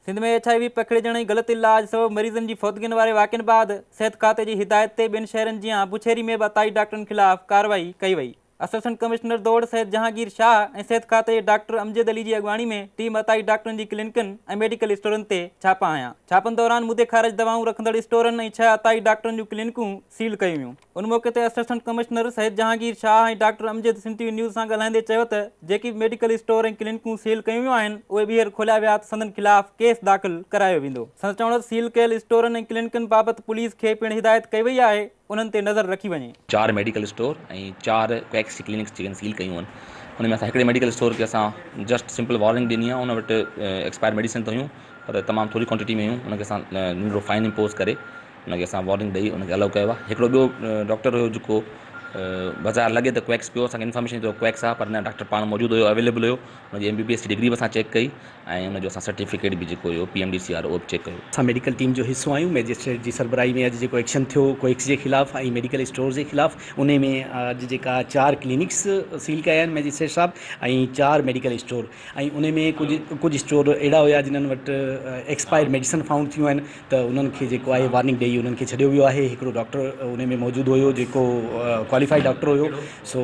सिंध में HIV पकड़जण ऐं ग़लति इलाज सबबि मरीज़नि जी फौतगियुनि वारे वाक़िअनि बाद सिहत खाते जी हिदायत ते ॿिनि शहरनि जियां बुछेरी में 22 डॉक्टरनि ख़िलाफ़ कार्रवाई कई वई। असिस्टेंट कमिश्नर दौड़ सैयद जहांगीर शाह ऐं सिहत खाते जे डॉक्टर अमजद अली जी अॻवानी में टीम 22 डॉक्टरनि जी क्लिनिकनि ऐं मेडिकल स्टोरनि ते छापा हयां। छापनि दौरान मुदे खारिज दवाऊं रखंदड़ स्टोरनि ऐं 6 28 डॉक्टरनि जूं क्लिनिकूं सील कयूं वियूं। उन मौक़े ते असिस्टेंट कमिश्नर सैयद जहांगीर शाह ऐं doctor Amjad Sindh TV news सां ॻाल्हाईंदे चयो त जेकी मेडिकल स्टोर ऐं क्लिनिकूं सील कयूं वियूं आहिनि उहे ॿीहर खोलिया विया त संदनि ख़िलाफ़ केस दाख़िल करायो वेंदो। संदि चवण सील कयल स्टोरनि ऐं क्लिनिकनि बाबति पुलिस खे पिणु हिदायत कई वई आहे उन्हनि ते नज़र रखी वञे। 4 मेडिकल स्टोर ऐं 4 क्वैक्स क्लिनिक्स जेके सील कयूं आहिनि हुन में असां हिकिड़े मेडिकल स्टोर खे असां जस्ट सिंपल वार्निंग ॾिनी आहे। उन वटि एक्सपायर मेडिसिन त हुयूं पर तमामु थोरी क्वांटिटी में हुयूं। उनखे असां नंढिड़ो फाइन इम्पोज़ करे उनखे असां वार्निंग ॾेई उनखे अलाउ कयो आहे। हिकिड़ो ॿियो डॉक्टर हुयो जेको बाज़ारि लॻे त क्वैक्स पियो, असांखे इन्फॉर्मेशन थियो क्वैक्स आहे पर न, डॉक्टर पाण मौजूदु हुयो, अवेलेबल हुयो। हुनजी MBBS जी डिग्री बि असां चेक कई ऐं उनजो असां सर्टिफिकेट बि जेको हुयो PMDC उहो बि चेक कयो। असां मेडिकल टीम जो हिसो आहियूं। मैजिस्ट्रेट जी सरबराही में अॼु जेको एक्शन थियो क्वैक्स जे ख़िलाफ़ु ऐं मेडिकल स्टोर जे ख़िलाफ़ु, उन में अॼु जेका 4 क्लिनिक्स सील कया आहिनि मैजिस्ट्रेट साहब ऐं 4 मेडिकल स्टोर, ऐं उन में कुझु स्टोर अहिड़ा हुया जिन्हनि वटि एक्सपायर मेडिसिन फाउंड थियूं आहिनि त उन्हनि खे जेको आहे वार्निंग ॾेई उन्हनि खे छॾियो वियो आहे। हिकिड़ो डॉक्टर उन में मौजूदु हुयो जेको क्वालिफाइड डॉक्टर हुयो। सो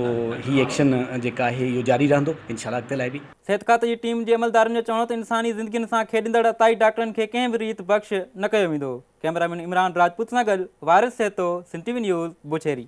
ही एक्शन जेका आहे इहो जारी रहंदो इंशाअल्लाह अॻिते लाइ बि। सिहत खाते जी टीम जे अमलदारनि जो चवणो त इंसानी ज़िंदगियुनि सां खेॾंदड़ 28 डॉक्टरनि खे कंहिं बि रीति बख़्श न कयो वेंदो। कैमरामैन इमरान राजपूत सां गॾु वारिस सेतो, सिंध टीवी न्यूज़, बुछेरी।